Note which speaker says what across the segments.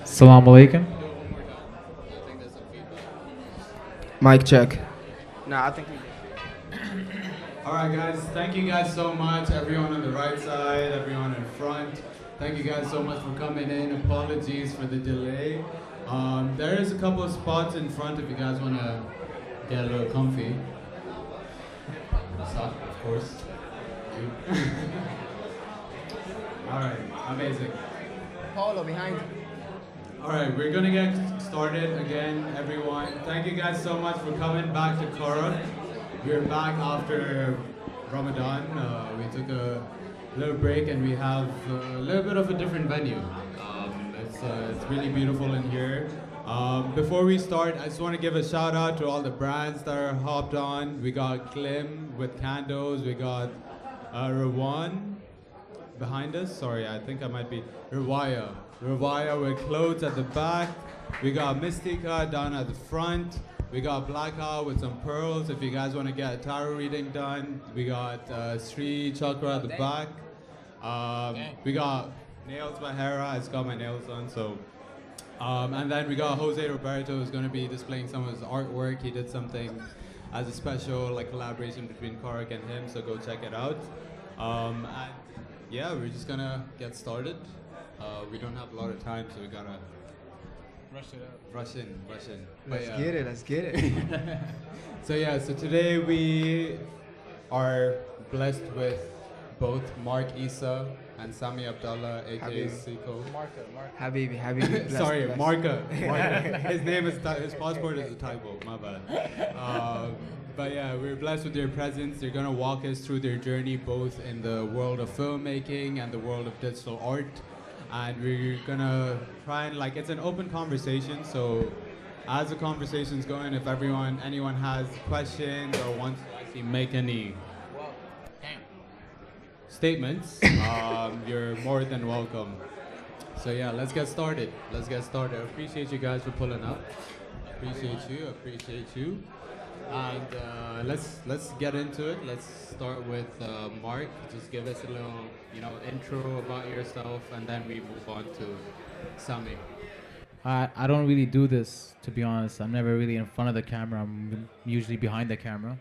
Speaker 1: Assalamu alaikum.
Speaker 2: Mic check. Nah, I think we
Speaker 3: All right, guys. Thank you guys so much. Everyone on the right side, everyone in front. Thank you guys so much for coming in. Apologies for the delay. There is a couple of spots in front if you guys want to get a little comfy. Stop, of course. You. All right, amazing.
Speaker 2: Paulo behind.
Speaker 3: All right, we're gonna get started again, everyone. Thank you guys so much for coming back to Karak. We're back after Ramadan. We took a little break and we have a little bit of a different venue. It's really beautiful in here. Before we start, I just want to give a shout out to all the brands that are hopped on. We got Klim with candles. We got Rawan behind us. Sorry, I think I might be Rawaya. Rawaya with clothes at the back. We got Mystica down at the front. We got Blackout with some pearls if you guys want to get a tarot reading done. We got Sri Chakra at the back. We got Nails by Hera. I just got my nails done. So, and then we got Jose Roberto who's going to be displaying some of his artwork. He did something as a special collaboration between Karak and him. So go check it out. And yeah, we're just gonna get started. We don't have a lot of time, so we gotta
Speaker 1: Rush it up.
Speaker 3: rush in.
Speaker 2: Let's get it. Let's get it.
Speaker 3: So yeah, so today we are blessed with both Issa and Sami Abdalla, aka
Speaker 2: Habibi.
Speaker 3: Siko.
Speaker 2: Habibi.
Speaker 3: Sorry,
Speaker 2: bless.
Speaker 3: Marka. His name is his passport is a typo. My bad. But yeah, we're blessed with their presence. They're gonna walk us through their journey, both in the world of filmmaking and the world of digital art. And we're gonna try and it's an open conversation. So as the conversation's going, if anyone has questions or wants to actually make any statements, you're more than welcome. So yeah, let's get started. I appreciate you guys for pulling up. Appreciate you. And let's get into it. Let's start with Mark. Just give us a little, intro about yourself, and then we move on to Sami.
Speaker 1: I don't really do this, to be honest. I'm never really in front of the camera. I'm usually behind the camera.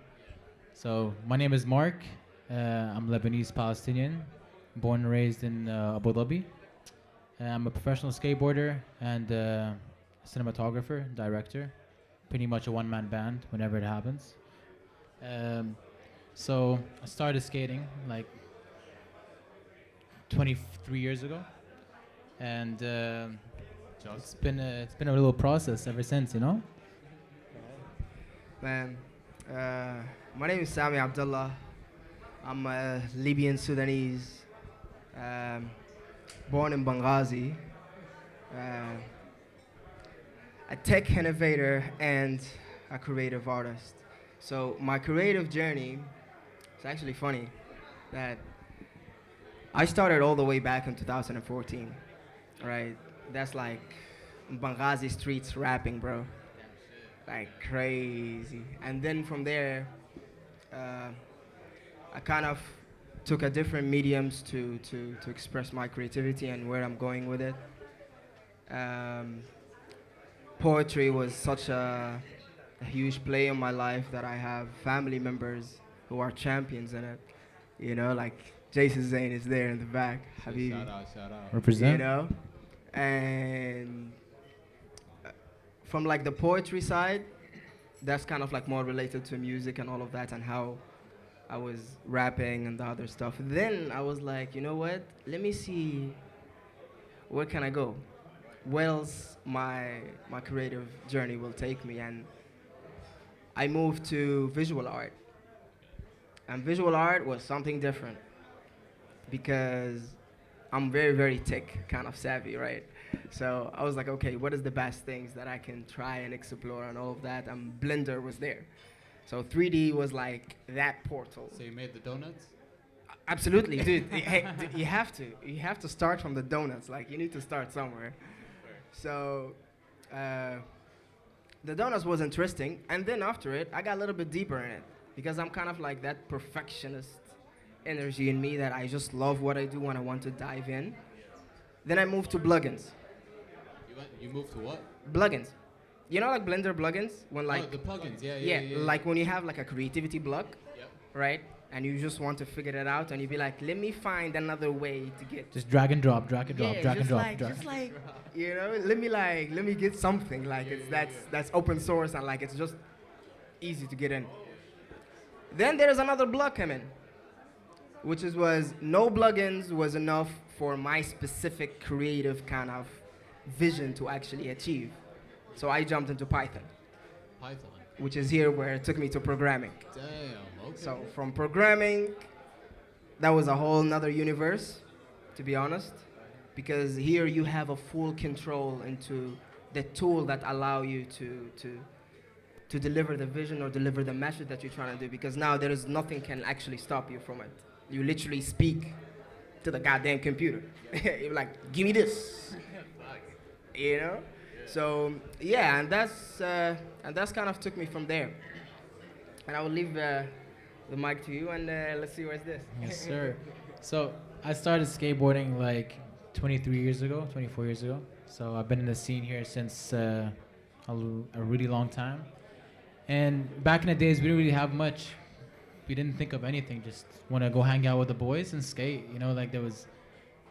Speaker 1: So my name is Mark. I'm Lebanese Palestinian, born and raised in Abu Dhabi. I'm a professional skateboarder and cinematographer, director. Pretty much a one-man band whenever it happens. So I started skating 23 years ago, and it's been a little process ever since,
Speaker 2: Man, my name is Sami Abdalla. I'm a Libyan Sudanese, born in Benghazi. A tech innovator and a creative artist. So my creative journey, it's actually funny that I started all the way back in 2014, right? That's Benghazi streets rapping, bro. Crazy. And then from there, I kind of took a different mediums to express my creativity and where I'm going with it. Poetry was such a huge play in my life that I have family members who are champions in it. Jason Zane is there in the back. Habibi.
Speaker 3: Shout out.
Speaker 1: Represent.
Speaker 2: And from the poetry side, that's kind of more related to music and all of that and how I was rapping and the other stuff. Then I was like, you know what? Let me see where can I go? Where else my creative journey will take me, and I moved to visual art. And visual art was something different because I'm very, very tech kind of savvy, right? So I was like, okay, what is the best things that I can try and explore and all of that? And Blender was there. So 3D was that portal.
Speaker 3: So you made the donuts?
Speaker 2: Absolutely, dude. Hey, you have to. You have to start from the donuts. You need to start somewhere. So the donuts was interesting, and then after it, I got a little bit deeper in it because I'm kind of that perfectionist energy in me that I just love what I do when I want to dive in. Then I moved to plugins.
Speaker 3: You moved to what?
Speaker 2: Plugins. You know, like Blender plugins when
Speaker 3: Oh,
Speaker 2: like
Speaker 3: the plugins.
Speaker 2: yeah, like when you have like a creativity block,
Speaker 3: Yep.
Speaker 2: right? And you just want to figure it out, and you be like, let me find another way to get.
Speaker 1: Just drag and drop, drag and drop,
Speaker 2: Yeah,
Speaker 1: drag and
Speaker 2: just
Speaker 1: drop.
Speaker 2: like,
Speaker 1: drag.
Speaker 2: just like, you know, let me get something like that's open source and like it's just easy to get in. Then there's another block coming, which was no plugins was enough for my specific creative kind of vision to actually achieve. So I jumped into Python,
Speaker 3: Python.
Speaker 2: which is here where it took me to programming.
Speaker 3: Damn. Okay.
Speaker 2: So from programming, that was a whole nother universe, to be honest, because here you have a full control into the tool that allow you to deliver the vision or deliver the message that you're trying to do. Because now there is nothing can actually stop you from it. You literally speak to the goddamn computer. You're like, give me this, you know. So yeah, and that's kind of took me from there. And I will leave the mic to you, and let's see where's this.
Speaker 1: Yes, sir. So I started skateboarding like 23 years ago, 24 years ago. So I've been in the scene here since a really long time. And back in the days, we didn't really have much. We didn't think of anything. Just want to go hang out with the boys and skate. You know, like there was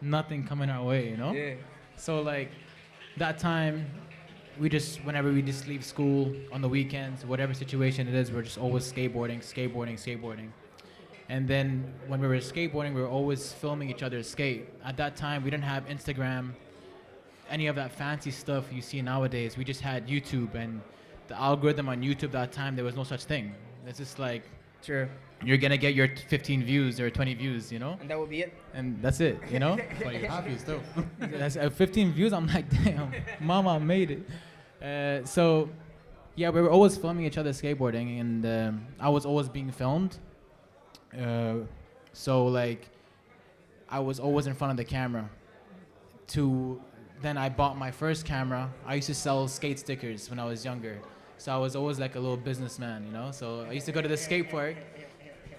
Speaker 1: nothing coming our way. You know.
Speaker 2: Yeah.
Speaker 1: So like that time, whenever we just leave school on the weekends, whatever situation it is, we're just always skateboarding. And then when we were skateboarding, we were always filming each other skate. At that time, we didn't have Instagram, any of that fancy stuff you see nowadays. We just had YouTube, and the algorithm on YouTube that time, there was no such thing. It's just like,
Speaker 2: Sure.
Speaker 1: you're gonna get your 15 views or 20 views, you know?
Speaker 2: And that will be it.
Speaker 1: And that's it, you know?
Speaker 3: But you're happy still.
Speaker 1: That's 15 views. I'm like, damn, mama made it. So, yeah, we were always filming each other skateboarding, and I was always being filmed. So, like, I was always in front of the camera. Then I bought my first camera. I used to sell skate stickers when I was younger. So I was always like a little businessman, you know? So I used to go to the skate park,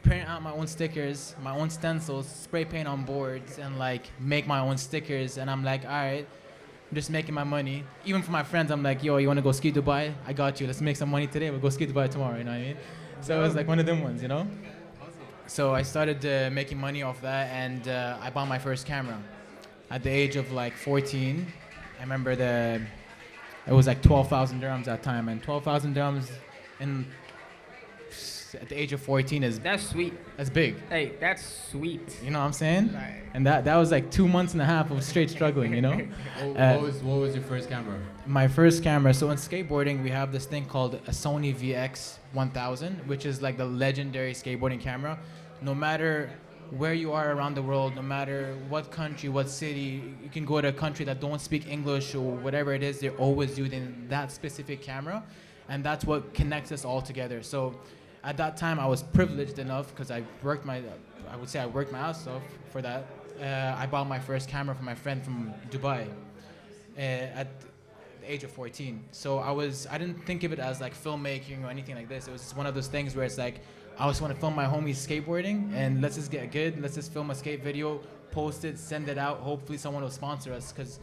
Speaker 1: print out my own stickers, my own stencils, spray paint on boards, and like make my own stickers. And I'm like, all right, I'm just making my money. Even for my friends, I'm like, yo, you want to go ski Dubai? I got you. Let's make some money today. We'll go ski Dubai tomorrow, you know what I mean? So it was like one of them ones, you know? So I started making money off that, and I bought my first camera. At the age of like 14, I remember it was like 12,000 dirhams at that time, and 12,000 dirhams at the age of 14
Speaker 2: That's sweet.
Speaker 1: that's big.
Speaker 2: Hey, that's sweet.
Speaker 1: You know what I'm saying?
Speaker 2: Right.
Speaker 1: And that was like 2 months and a half of straight struggling, you know?
Speaker 3: What was your first camera?
Speaker 1: My first camera, so in skateboarding, we have this thing called a Sony VX 1000, which is like the legendary skateboarding camera. No matter where you are around the world, no matter what country, what city, you can go to a country that don't speak English or whatever it is, they're always using that specific camera, and that's what connects us all together. So at that time, I was privileged enough because I worked my ass off for that. I bought my first camera from my friend from Dubai at the age of 14. So I didn't think of it as like filmmaking or anything like this. It was just one of those things where it's like, I just want to film my homies skateboarding, and let's just get good. Let's just film a skate video, post it, send it out. Hopefully someone will sponsor us, because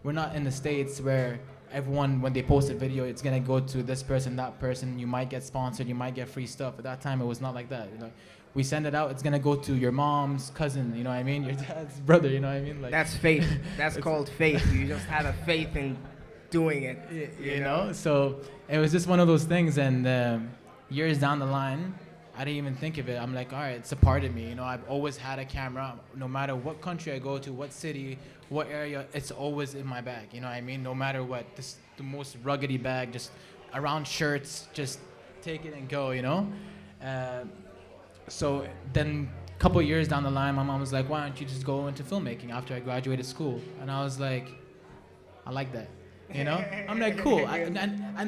Speaker 1: we're not in the States where everyone, when they post a video, it's going to go to this person, that person. You might get sponsored, you might get free stuff. At that time, it was not like that. You know, we send it out, it's going to go to your mom's cousin, you know what I mean? Your dad's brother, you know what I mean? Like,
Speaker 2: That's faith. That's called faith. You just have a faith in doing it.
Speaker 1: you know? So it was just one of those things, and years down the line, I didn't even think of it. I'm like, all right, it's a part of me. You know, I've always had a camera. No matter what country I go to, what city, what area, it's always in my bag. You know what I mean? No matter what, this the most ruggedy bag, just around shirts, just take it and go, you know? So then a couple years down the line, my mom was like, why don't you just go into filmmaking after I graduated school? And I was like, I like that. You know, I'm like, cool. And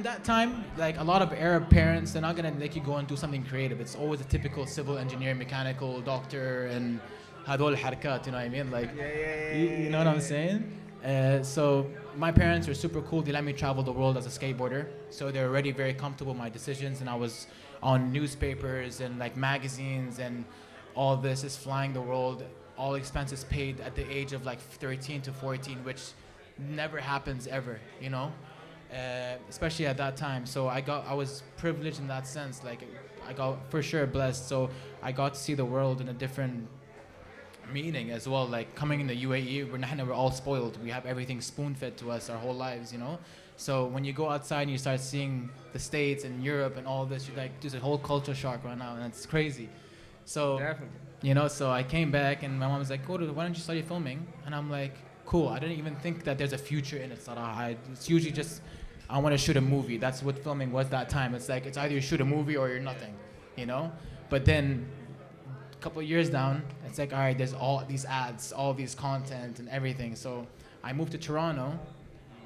Speaker 1: that time, like a lot of Arab parents, they're not gonna let you go and do something creative. It's always a typical civil engineer, mechanical, doctor, and hadol harakat. You know what I mean? Like, you know what I'm saying? So my parents were super cool. They let me travel the world as a skateboarder. So they're already very comfortable with my decisions, and I was on newspapers and like magazines and all this is flying the world. all expenses paid at the age of like 13 to 14, which never happens ever, you know, especially at that time. So I was privileged in that sense. Like I got for sure blessed. So I got to see the world in a different meaning as well. Like coming in the UAE, we're all spoiled. We have everything spoon fed to us our whole lives, you know. So when you go outside and you start seeing the States and Europe and all this, you're like, there's a whole culture shock right now, and it's crazy. So,
Speaker 2: Definitely.
Speaker 1: you know, so I came back and my mom was like, why don't you study filming? And I'm like, cool. I didn't even think that there's a future in it. It's usually just, I want to shoot a movie. That's what filming was that time. It's like, it's either you shoot a movie or you're nothing, you know? But then a couple of years down, it's like, all right, there's all these ads, all these content and everything. So I moved to Toronto.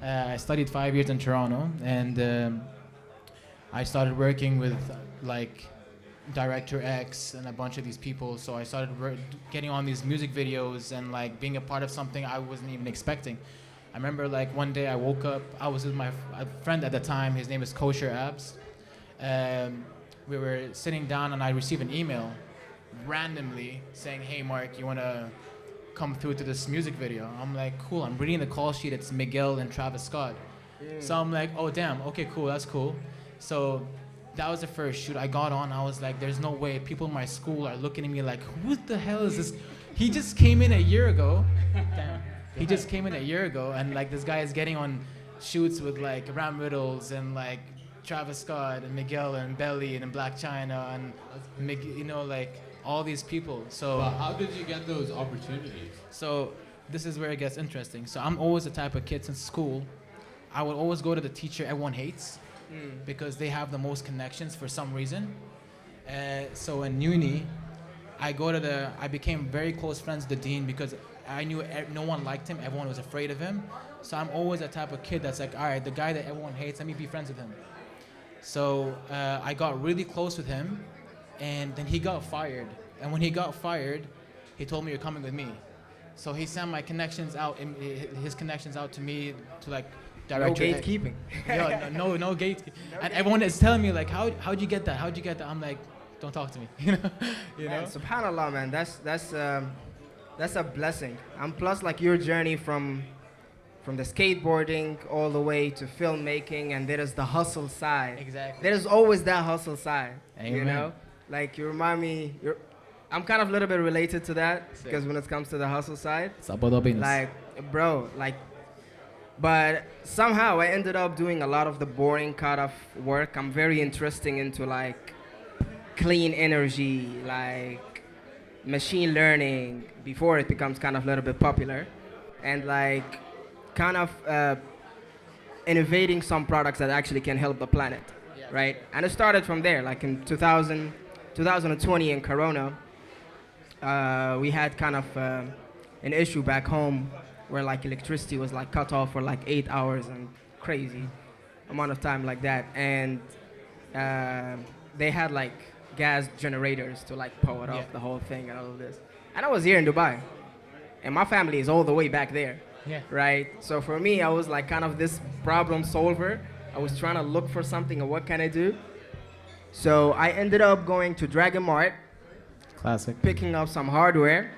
Speaker 1: I studied 5 years in Toronto, and I started working with like Director X and a bunch of these people. So I started getting on these music videos and like being a part of something I wasn't even expecting. I remember like one day I woke up, I was with my friend at the time, his name is Kosher Abs. We were sitting down and I received an email randomly saying, hey Mark, you wanna come through to this music video? I'm like, cool. I'm reading the call sheet, it's Miguel and Travis Scott. So I'm like, oh damn, okay, cool, that's cool. So that was the first shoot. I got on, I was like, there's no way. People in my school are looking at me like, who the hell is this? He just came in a year ago. Damn. He just came in a year ago, and like this guy is getting on shoots with like Ram Riddles and like Travis Scott and Miguel and Belly and Black China and you know, like all these people. So
Speaker 3: But how did you get those opportunities?
Speaker 1: So this is where it gets interesting. So I'm always the type of kid since school, I would always go to the teacher everyone hates because they have the most connections for some reason. So in uni, I became very close friends with the dean because I knew no one liked him, everyone was afraid of him. So I'm always the type of kid that's like, all right, the guy that everyone hates, let me be friends with him. So I got really close with him, and then he got fired. And when he got fired, he told me, you're coming with me. So he sent my connections out, his connections out to me, to like director.
Speaker 2: No gatekeeping.
Speaker 1: Yeah, no gatekeeping. And everyone is telling me like, how'd you get that? How'd you get that? I'm like, don't talk to me. you know.
Speaker 2: Man, subhanallah, man, that's a blessing. And plus, like your journey from the skateboarding all the way to filmmaking, and there is the hustle side.
Speaker 1: Exactly.
Speaker 2: There is always that hustle side.
Speaker 1: Amen.
Speaker 2: You know, like you remind me. I'm kind of a little bit related to that because when it comes to the hustle side, like, bro, like, but somehow I ended up doing a lot of the boring kind of work. I'm very interesting into like clean energy, like machine learning before it becomes kind of a little bit popular, and like kind of innovating some products that actually can help the planet, right? And it started from there, like in 2020 in Corona. We had kind of an issue back home where like electricity was like cut off for like 8 hours and crazy amount of time like that, and they had like gas generators to like power up the whole thing and all of this. And I was here in Dubai, and my family is all the way back there, right? So for me, I was like kind of this problem solver. I was trying to look for something, and what can I do? So I ended up going to Dragon Mart,
Speaker 1: classic,
Speaker 2: picking up some hardware.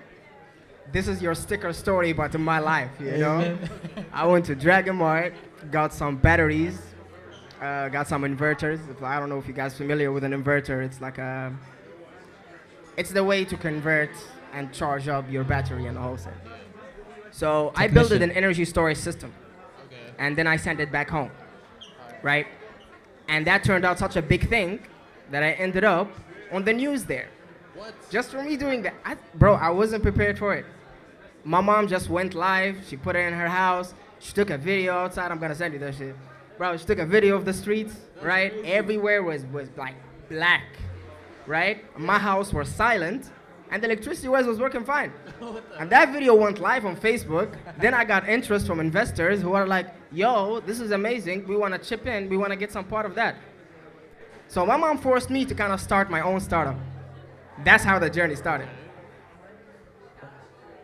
Speaker 2: This is your sticker story, but in my life, you know. I went to Dragon Mart, got some batteries, got some inverters. I don't know if you guys are familiar with an inverter. It's like it's the way to convert and charge up your battery and the whole thing. So I built an energy storage system, and then I sent it back home, right? And that turned out such a big thing that I ended up on the news there. What? Just for me doing that. Bro, I wasn't prepared for it. My mom just went live. She put it in her house. She took a video outside. I'm going to send you that shit. Bro, she took a video of the streets, right? Everywhere was like black, right? My house was silent, and the electricity was working fine. And that video went live on Facebook. Then I got interest from investors who are like, yo, this is amazing. We want to chip in. We want to get some part of that. So my mom forced me to kind of start my own startup. That's how the journey started.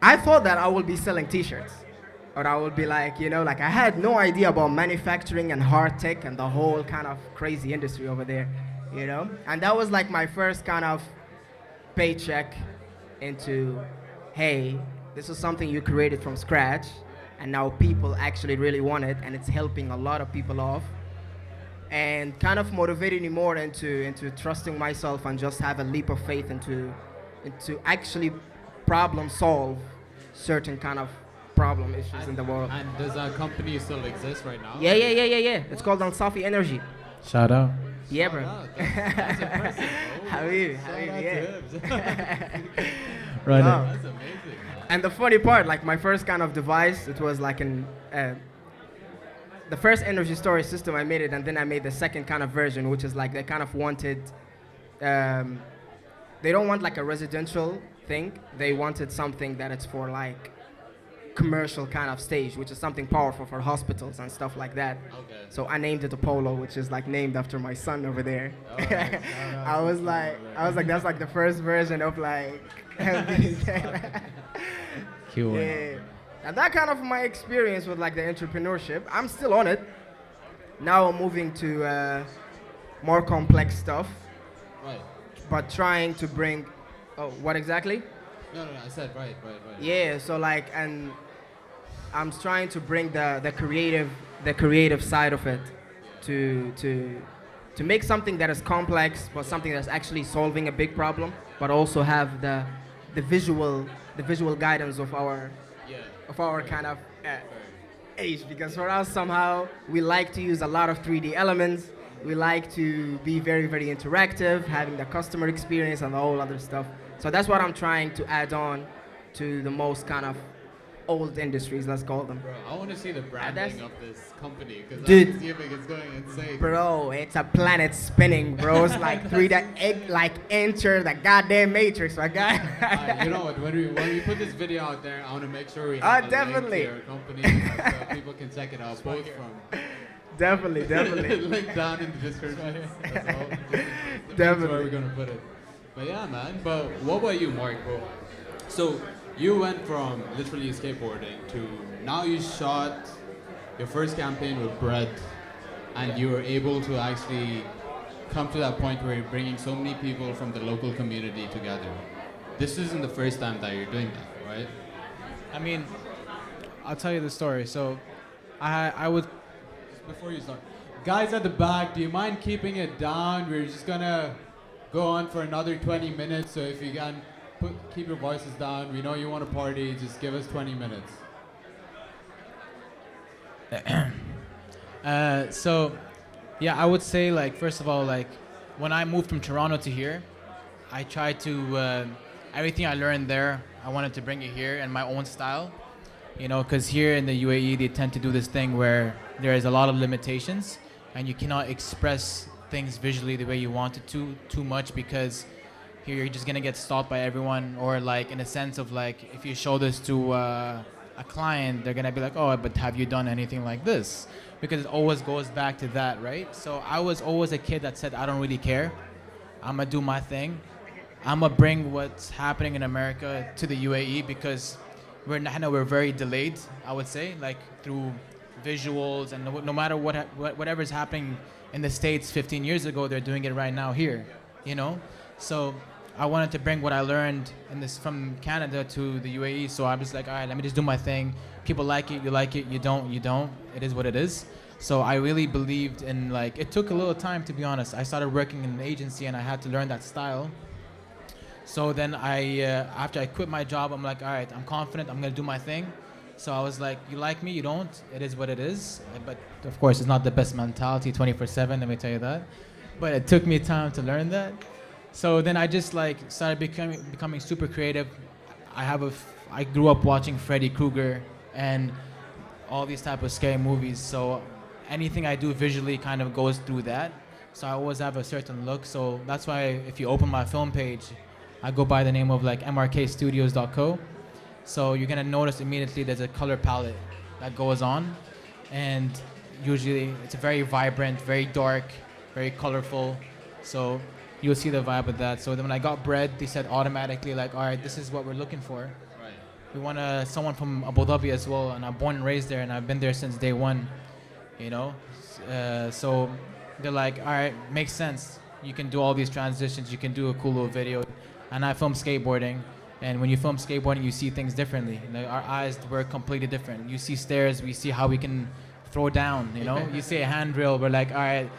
Speaker 2: I thought that I would be selling t-shirts, or I would be like, you know, like I had no idea about manufacturing and hard tech and the whole kind of crazy industry over there, you know? And that was like my first kind of paycheck into hey, this is something you created from scratch, and now people actually really want it, and it's helping a lot of people off, and kind of motivated me more into trusting myself and just have a leap of faith into actually problem solve certain kind of problem issues in the world.
Speaker 3: And does that company still exist right now?
Speaker 2: Yeah. It's called Al-Safi Energy.
Speaker 1: Shout out.
Speaker 2: Yeah, bro.
Speaker 3: That's impressive, bro.
Speaker 2: Habibi,
Speaker 3: Shout
Speaker 2: Habibi,
Speaker 3: out
Speaker 2: yeah.
Speaker 3: to him.
Speaker 1: Right.
Speaker 2: No.
Speaker 3: That's amazing.
Speaker 2: And the funny part, like my first kind of device, it was like the first energy storage system I made it, and then I made the second kind of version, which is like they kind of wanted, they don't want like a residential thing. They wanted something that it's for like commercial kind of stage, which is something powerful for hospitals and stuff like that.
Speaker 3: Okay.
Speaker 2: So I named it Apollo, which is like named after my son over there.
Speaker 3: Alright,
Speaker 2: I was like, that's like the first version of like.
Speaker 1: Cool.
Speaker 2: Yeah. And that kind of my experience with like the entrepreneurship. I'm still on it. Now I'm moving to more complex stuff,
Speaker 3: Right.
Speaker 2: but trying to bring. Oh, what exactly?
Speaker 3: No, I said right.
Speaker 2: Yeah. So like, and I'm trying to bring the creative side of it to make something that is complex, but something that's actually solving a big problem, but also have the visual guidance of our
Speaker 3: Yeah.
Speaker 2: kind of age, because for us somehow we like to use a lot of 3D elements. We like to be very, very interactive, having the customer experience and the whole other stuff. So that's what I'm trying to add on to the most kind of old industries, let's call them.
Speaker 3: Bro, I want to see the branding
Speaker 2: that's-
Speaker 3: of this company because
Speaker 2: Dude.
Speaker 3: I'm assuming it's going insane.
Speaker 2: Bro, it's a planet spinning, bro. It's like 3D, like enter the goddamn matrix, my guy.
Speaker 3: You know what? When we put this video out there, I want to make sure we
Speaker 2: Ah,
Speaker 3: have a
Speaker 2: definitely.
Speaker 3: link to your company so people can check it out. Both from
Speaker 2: Definitely.
Speaker 3: link down in the description as well. Definitely.
Speaker 2: Definitely.
Speaker 3: Where we're gonna put it. But yeah, man. But what about you, Mark, bro? So you went from literally skateboarding to now you shot your first campaign with bread, and you were able to actually come to that point where you're bringing so many people from the local community together. This isn't the first time that you're doing that, right?
Speaker 1: I mean, I'll tell you the story. So, I would.
Speaker 3: Before you start, guys at the back, do you mind keeping it down? We're just gonna go on for another 20 minutes, so if you can keep your voices down. We know you want to party, just give us 20 minutes.
Speaker 1: So, yeah, I would say like first of all, like when I moved from Toronto to here, I tried to everything I learned there, I wanted to bring it here in my own style. You know, because here in the UAE they tend to do this thing where there is a lot of limitations, and you cannot express things visually the way you want it to too much, because here you're just gonna get stopped by everyone, or like in a sense of like if you show this to a client, they're gonna be like, oh, but have you done anything like this? Because it always goes back to that, right? So I was always a kid that said I don't really care. I'm gonna do my thing. I'm gonna bring what's happening in America to the UAE, because we're very delayed, I would say, like through visuals, and no matter whatever's happening in the States 15 years ago, they're doing it right now here, you know? So I wanted to bring what I learned in this from Canada to the UAE. So I was like, all right, let me just do my thing. People like it, you don't, it is what it is. So I really believed in, like, it took a little time, to be honest. I started working in an agency and I had to learn that style. So then after I quit my job, I'm like, all right, I'm confident, I'm gonna do my thing. So I was like, you like me, you don't, it is what it is. But of course, it's not the best mentality 24/7, let me tell you that. But it took me time to learn that. So then I just like started becoming super creative. I grew up watching Freddy Krueger and all these type of scary movies. So anything I do visually kind of goes through that. So I always have a certain look. So that's why if you open my film page, I go by the name of like mrkstudios.co. So you're gonna notice immediately there's a color palette that goes on, and usually it's very vibrant, very dark, very colorful. So you'll see the vibe of that. So then when I got bread, they said automatically like, all right, this is what we're looking for.
Speaker 3: Right.
Speaker 1: We want someone from Abu Dhabi as well, and I'm born and raised there, and I've been there since day one, you know. So they're like, all right, makes sense. You can do all these transitions. You can do a cool little video, and I film skateboarding, And when you film skateboarding, you see things differently. Our eyes work completely different. You see stairs, we see how we can throw down. You see a handrail, we're like, all right,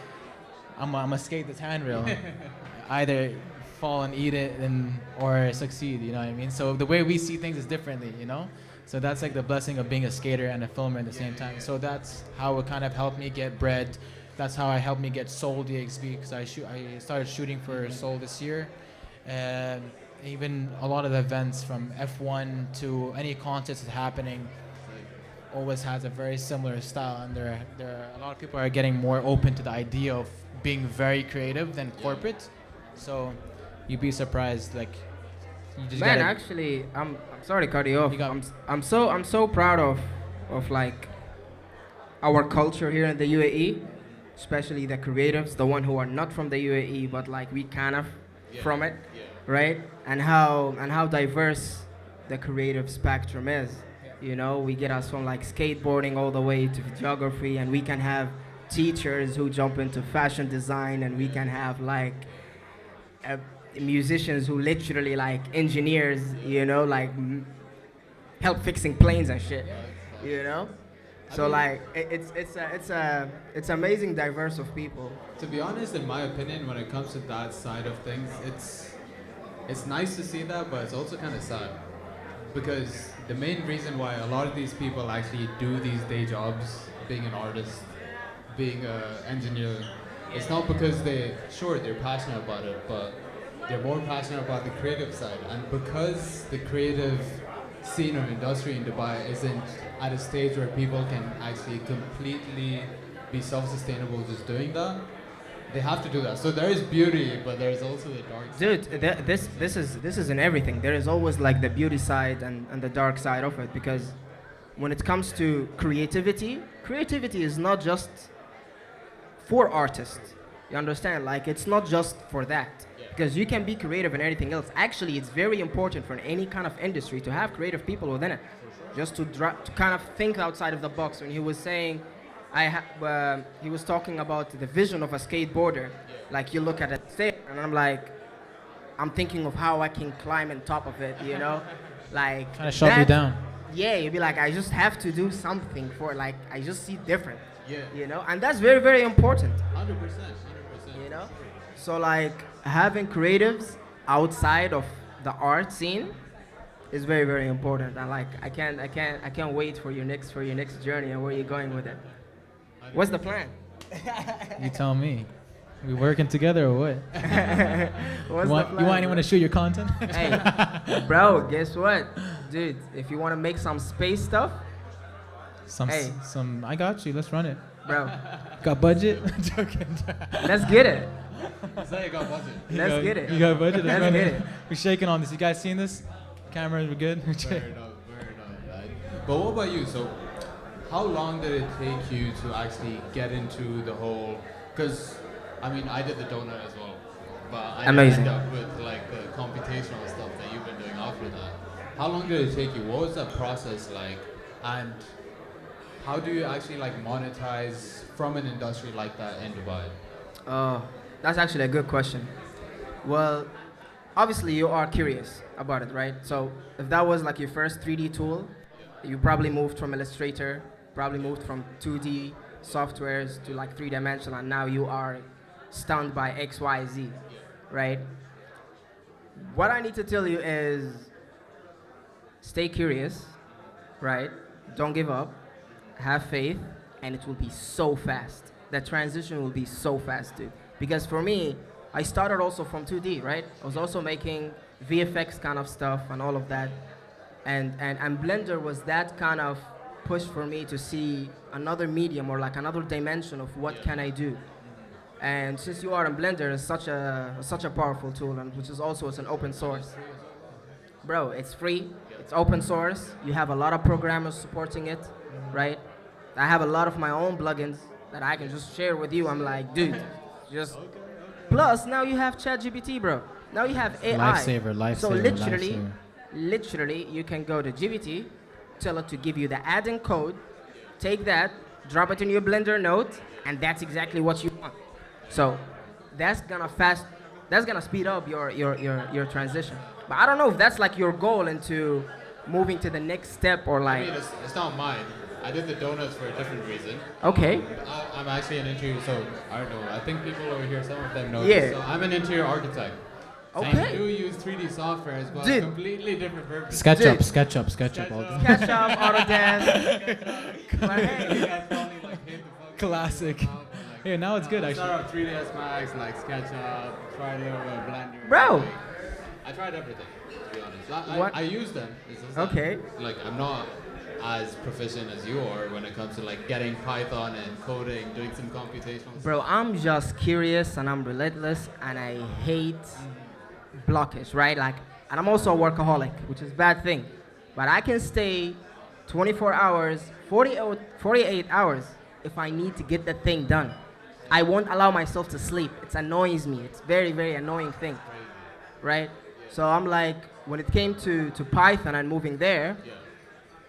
Speaker 1: I'm gonna skate this handrail. Either fall and eat it, or succeed. You know what I mean? So the way we see things is differently. So that's like the blessing of being a skater and a filmer at the same time. So that's how it kind of helped me get bread. That's how it helped me get Soul DXB, because I started shooting for Soul this year. And even a lot of the events from F1 to any contest that's happening always has a very similar style, and there a lot of people are getting more open to the idea of being very creative than corporate. So you'd be surprised, like you just
Speaker 2: Man,
Speaker 1: gotta,
Speaker 2: actually, I'm sorry to cut you off.
Speaker 1: You got-
Speaker 2: I'm so proud of like our culture here in the UAE, especially the creatives, the one who are not from the UAE, but like we kind of from it, right? And how diverse the creative spectrum is. We get us from like skateboarding all the way to photography, and we can have teachers who jump into fashion design, and we can have like musicians who literally like engineers, like help fixing planes and shit, So like it's amazing diverse of people.
Speaker 3: To be honest, in my opinion, when it comes to that side of things, it's nice to see that, but it's also kind of sad, because the main reason why a lot of these people actually do these day jobs, being an artist, being an engineer, it's not because they're passionate about it, but they're more passionate about the creative side. And because the creative scene or industry in Dubai isn't at a stage where people can actually completely be self-sustainable just doing that, they have to do that. So there is beauty, but there's also the dark side.
Speaker 2: Dude, this is in everything. There is always like the beauty side and the dark side of it, because when it comes to creativity is not just for artists. You understand? Like, it's not just for that. Because you can be creative in anything else. Actually, it's very important for any kind of industry to have creative people within it. Just to kind of think outside of the box. When he was saying, he was talking about the vision of a skateboarder. Like, you look at a stair, and I'm thinking of how I can climb on top of it, Like,
Speaker 1: trying to shut me down.
Speaker 2: Yeah, you'd be like, I just have to do something for it. Like, I just see different.
Speaker 3: Yeah.
Speaker 2: And that's very, very important.
Speaker 3: 100%.
Speaker 2: So like having creatives outside of the art scene is very, very important. And like I can't wait for your next journey and where you're going with it. What's the plan?
Speaker 1: You tell me. We working together or what?
Speaker 2: What's
Speaker 1: You
Speaker 2: the plan,
Speaker 1: want anyone to shoot your content?
Speaker 2: Hey, bro, guess what? Dude, if you want to make some space stuff,
Speaker 1: I got you. Let's run it.
Speaker 2: bro,
Speaker 1: Got budget? Joking.
Speaker 2: let's get it.
Speaker 3: Say you got budget.
Speaker 2: Let's get it.
Speaker 1: You got budget?
Speaker 2: Let's
Speaker 1: run
Speaker 2: get it.
Speaker 1: We're shaking on this. You guys seen this? Cameras, we're good?
Speaker 3: Fair enough. Right? But what about you? So, how long did it take you to actually get into the whole? Because, I mean, I did the donut as well, but I didn't
Speaker 2: Amazing.
Speaker 3: end up with like the computational stuff that you've been doing after that. How long did it take you? What was that process like? And how do you actually like monetize from an industry like that in Dubai?
Speaker 2: That's actually a good question. Well, obviously you are curious about it, right? So if that was like your first 3D tool, you probably moved from Illustrator, probably moved from 2D softwares to like 3-dimensional, and now you are stunned by X, Y, Z, right? What I need to tell you is stay curious, right? Don't give up, have faith, and it will be so fast. The transition will be so fast, dude. Because for me, I started also from 2D, right? I was also making VFX kind of stuff and all of that. And Blender was that kind of push for me to see another medium or like another dimension of what can I do. And since you are in Blender, it's such a powerful tool, and which is also it's an open source. Bro, it's free, it's open source. You have a lot of programmers supporting it, right? I have a lot of my own plugins that I can just share with you. I'm like, dude, just. Plus, now you have ChatGPT, bro. Now you have AI.
Speaker 1: Lifesaver.
Speaker 2: So literally, you can go to GPT, tell it to give you the add-in code, take that, drop it in your Blender node, and that's exactly what you want. So that's gonna speed up your transition. But I don't know if that's like your goal into moving to the next step or
Speaker 3: I
Speaker 2: like.
Speaker 3: mean, it's not mine. I did the donuts for a different reason.
Speaker 2: Okay.
Speaker 3: I'm actually an interior, so I don't know. I think people over here, some of them know
Speaker 2: Yeah.
Speaker 3: this. So I'm an interior architect.
Speaker 2: Okay.
Speaker 3: I do use 3D software, but
Speaker 2: Dude.
Speaker 3: completely different purpose.
Speaker 1: SketchUp,
Speaker 2: Dude.
Speaker 1: SketchUp, SketchUp. All this.
Speaker 2: Catch up, Autodesk. But hey,
Speaker 1: Classic. Yeah, now it's good
Speaker 3: I
Speaker 1: actually.
Speaker 3: started off 3ds Max, like SketchUp, tried Blender.
Speaker 2: Bro.
Speaker 3: like, I tried everything, to be honest.
Speaker 2: What?
Speaker 3: I use them. It's just that,
Speaker 2: Okay.
Speaker 3: like, I'm not as proficient as you are when it comes to like getting Python and coding, doing some computational.
Speaker 2: Bro, I'm just curious and I'm relentless and I hate blockage, right? Like, and I'm also a workaholic, which is a bad thing. But I can stay 24 hours, 48 hours if I need to get the thing done. I won't allow myself to sleep. It annoys me. It's very, very annoying thing, right? So I'm like, when it came to Python and moving there,
Speaker 3: Yeah.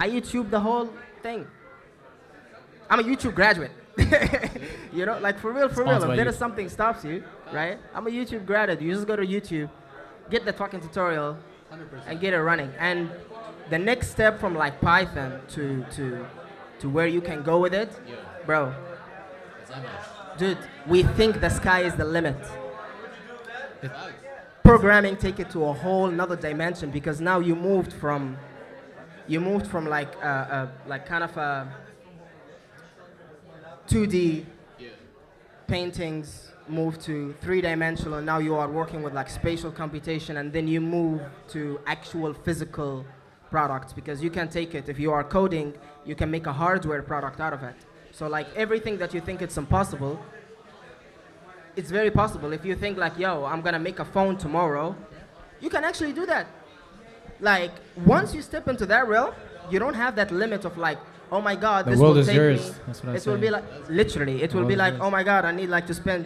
Speaker 2: I YouTube the whole thing. I'm a YouTube graduate. You know, like for real, for real.
Speaker 1: Sponsored by
Speaker 2: If there
Speaker 1: you.
Speaker 2: is something stops you, right? I'm a YouTube graduate. You just go to YouTube, get the fucking tutorial,
Speaker 3: 100%.
Speaker 2: and get it running. And the next step from like Python to where you can go with it,
Speaker 3: Yeah.
Speaker 2: bro,
Speaker 3: It's endless.
Speaker 2: dude, we think the sky is the limit.
Speaker 3: Facts.
Speaker 2: Programming take it to a whole another dimension because now you moved from like kind of a 2D
Speaker 3: Yeah.
Speaker 2: paintings, move to three-dimensional, and now you are working with like spatial computation, and then you move to actual physical products because you can take it. If you are coding, you can make a hardware product out of it. So like everything that you think it's impossible, it's very possible. If you think like, yo, I'm gonna make a phone tomorrow, you can actually do that. Like once you step into that realm, you don't have that limit of like, oh my God,
Speaker 1: The
Speaker 2: this
Speaker 1: world
Speaker 2: will
Speaker 1: is
Speaker 2: take
Speaker 1: yours.
Speaker 2: me.
Speaker 1: That's what I
Speaker 2: It will be
Speaker 1: say.
Speaker 2: like literally, it
Speaker 1: The
Speaker 2: will be
Speaker 1: world is
Speaker 2: like,
Speaker 1: yours.
Speaker 2: oh my God, I need like to spend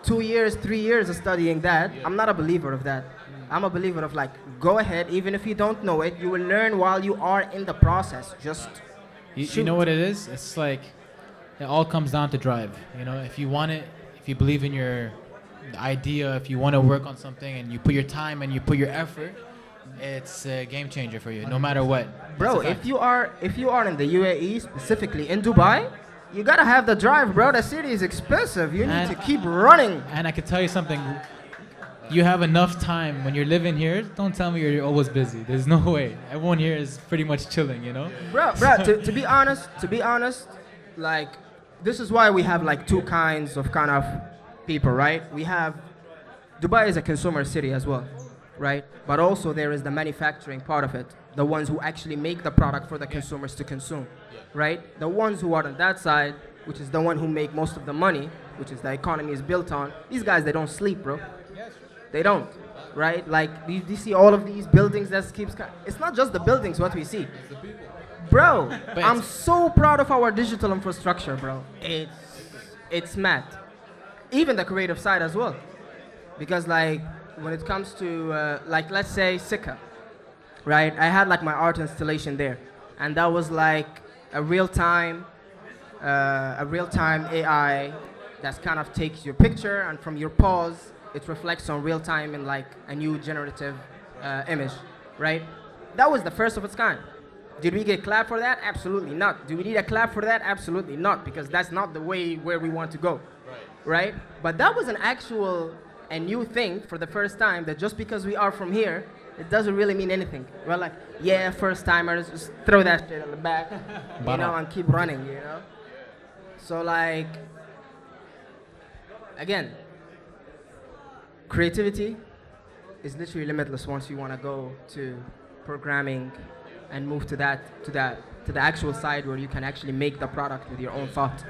Speaker 2: 2 years, 3 years of studying that. I'm not a believer of that. I'm a believer of like, go ahead, even if you don't know it, you will learn while you are in the process. Just
Speaker 1: You know what it is? It's like it all comes down to drive. You know, if you want it, if you believe in your idea, if you want to work on something and you put your time and you put your effort, it's a game changer for you, no matter what.
Speaker 2: bro,
Speaker 1: It's a
Speaker 2: if
Speaker 1: fact.
Speaker 2: you are in the UAE, specifically in Dubai, you gotta have the drive, bro. The city is expensive. You need
Speaker 1: And-
Speaker 2: to keep running.
Speaker 1: And I can tell you something. You have enough time when you're living here. Don't tell me you're always busy. There's no way. Everyone here is pretty much chilling, you know.
Speaker 2: Bro, to be honest, like this is why we have like two kinds of kind of people, right? We have Dubai is a consumer city as well, right? But also there is the manufacturing part of it, the ones who actually make the product for the consumers to consume, right? The ones who are on that side, which is the one who make most of the money, which is the economy is built on. These guys, they don't sleep, bro. They don't, right? Like you see all of these buildings that keeps. It's not just the buildings what we see, bro.
Speaker 1: But
Speaker 2: I'm
Speaker 1: it's-
Speaker 2: so proud of our digital infrastructure, bro. It's mad. Even the creative side as well, because like when it comes to like let's say Sika, right? I had like my art installation there, and that was like a real time AI that's kind of takes your picture and from your pause it reflects on real time in like a new generative image, right? That was the first of its kind. Did we get clap for that? Absolutely not. Do we need a clap for that? Absolutely not, because that's not the way where we want to go, right? But that was an actual a new thing for the first time, that just because we are from here, it doesn't really mean anything. We're like, yeah, first timers, just throw that shit on the back, you know, and keep running, you know? So like, again, creativity is literally limitless once you want to go to programming and move to the actual side where you can actually make the product with your own thought,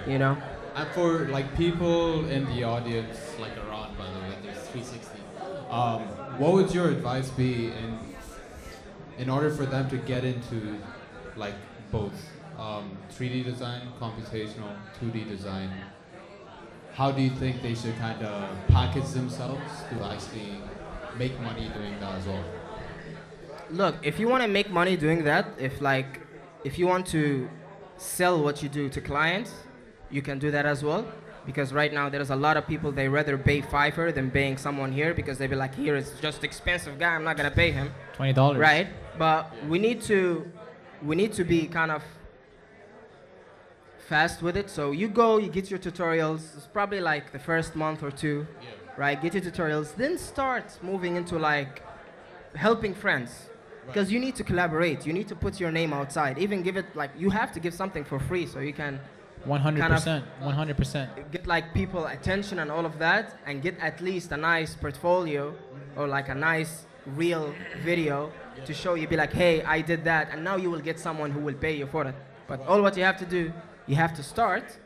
Speaker 2: you know?
Speaker 3: And for like people in the audience, like around by the way, there's 360. What would your advice be in order for them to get into like both 3D design, computational, 2D design? How do you think they should kind of package themselves to actually make money doing that as well?
Speaker 2: Look, if you want to make money doing that, if you want to sell what you do to clients, you can do that as well. Because right now there's a lot of people, they rather pay Fiverr than paying someone here because they be like, here is just expensive guy, I'm not gonna pay him.
Speaker 1: $20.
Speaker 2: Right? But we need to be kind of fast with it. So you go, you get your tutorials. It's probably like the first month or two, right? Get your tutorials, then start moving into like helping friends. Because you need to collaborate. You need to put your name outside. Even give it like, you have to give something for free so you can
Speaker 1: 100%. 100%.
Speaker 2: get like people attention and all of that, and get at least a nice portfolio or like a nice real video to show you, be like, hey, I did that, and now you will get someone who will pay you for it. But all what you have to do, you have to start